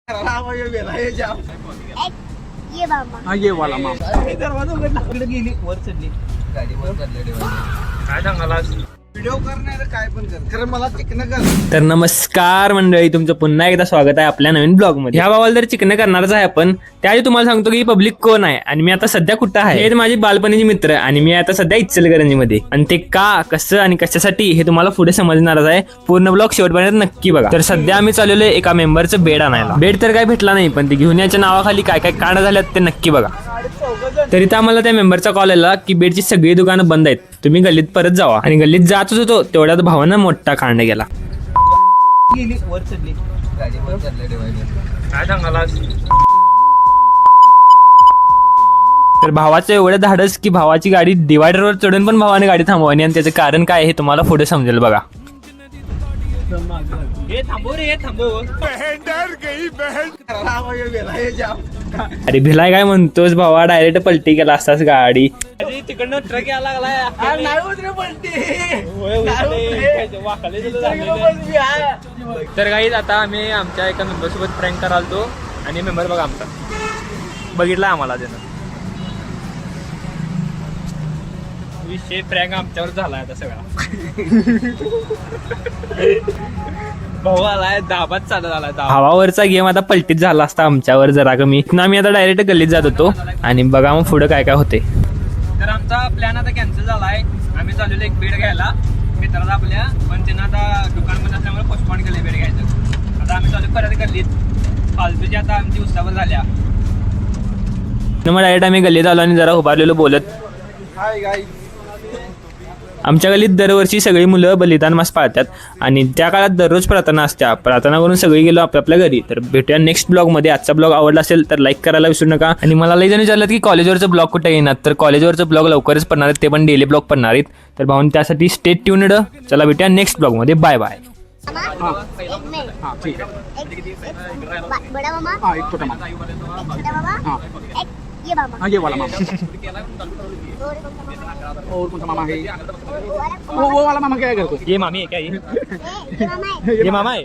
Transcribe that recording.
ये मामा ये वाला मामा दरवाजा उघडला इकडे गेली वर चढली गाडी वर चढलेली काय सांगाला व्हिडिओ करणार काय पण कर खरं मला चिकन कर. तर नमस्कार मंडळी, तुमचं पुन्हा एकदा स्वागत आहे आपल्या नवीन ब्लॉग मध्ये. ह्या भावाला तर चिकन करणारच आहे आपण. त्याआधी तुम्हाला सांगतो की पब्लिक कोण आहे आणि मी आता सध्या कुठं आहे. हे माझी बालपणीची मित्र आणि मी आता सध्या इचलकरंजी मध्ये. आणि ते का कसं आणि कशासाठी हे तुम्हाला पुढे समजणारच आहे. पूर्ण ब्लॉग शेवटपर्यंत नक्की बघा. तर सध्या आम्ही चाललेलो एका मेंबरचं बेड आणायला. बेड तर काय भेटला नाही, पण ते घेऊन याच्या नावाखाली काय काय कांड झाल्यात ते नक्की बघा. तर इथं आम्हाला त्या मेंबरचा कॉल आला की बेडची सगळी दुकानं बंद आहेत, तुम्ही गल्लीत परत जावा. आणि गल्लीत जातच होतो तेवढ्यात भावानं मोठा कांड गेला. गेली वर चढली गाडी वर चढलेली काय सांगाला. तर भावाचं एवढं धाडस की भावाची गाडी डिवायडरवर चढून पण भावाने गाडी थांबवली. आणि त्याचं कारण काय हे तुम्हाला पुढे समजेल बघा. अरे भिलाय काय म्हणतोस भावा, डायरेक्ट पलटी केला असतास गाडी. तिकडनं ट्रक यायला लागलाय. तर काही आता आम्ही आमच्या एका मेंबर सोबत प्रँक करालतो आणि मेंबर बघा आमचा बघितला आम्हाला त्यानं. विषय प्रँक आमच्यावर झाला आता सगळा. भाऊ आलाय दाबात चालत आलाय. भावावरचा गेम आता पलटीत झाला असता आमच्यावर जरा कमी. आम्ही आता डायरेक्ट गल्लीत जात होतो आणि बघा मग पुढे काय काय होते. तर आमचा प्लॅन आता कॅन्सल झालाय. आम्ही चाललेलो एक बेड घ्यायला मित्राला आपल्या, पण त्यांना आता दुकान बंद असल्यामुळे पोस्टपोन केले बेड घ्यायचं. आता आम्ही चालू परत गल्लीत. फालतूची आता आमची उस्तावर झाल्या. मग डायरेक्ट आम्ही गल्लीत आलो आणि जरा उभारलेलो बोलत. हाय गाईस, आमच्या गल्लीत दरवर्षी सगळी मुलं बलिदान मास पाळतात आणि त्या काळात दररोज प्रार्थना असत्या. प्रार्थना करून सगळी गेलो आपल्या घरी. तर भेटूया नेक्स्ट ब्लॉग मध्ये. आजचा ब्लॉग आवडला असेल तर लाईक करायला विसरू नका. आणि मला लई जण विचारलं की कॉलेजवरचं ब्लॉग कुठे येणार, तर कॉलेजवरचं ब्लॉग लवकरच पडणार आहेत, ते पण डेली ब्लॉग पडणार आहेत. तर भाऊन त्यासाठी स्टे ट्यून्ड. चला भेटूया नेक्स्ट ब्लॉग मध्ये. Bye bye. एक में हाँ ठीक है. बड़ा मामा हाँ एक छोटा मामा. छोटा मामा हाँ एक ये मामा हाँ ये वाला मामा. और कौन सा मामा है? वो वाला मामा क्या करतो? ये मामी है क्या? ये मामा है ये मामा है.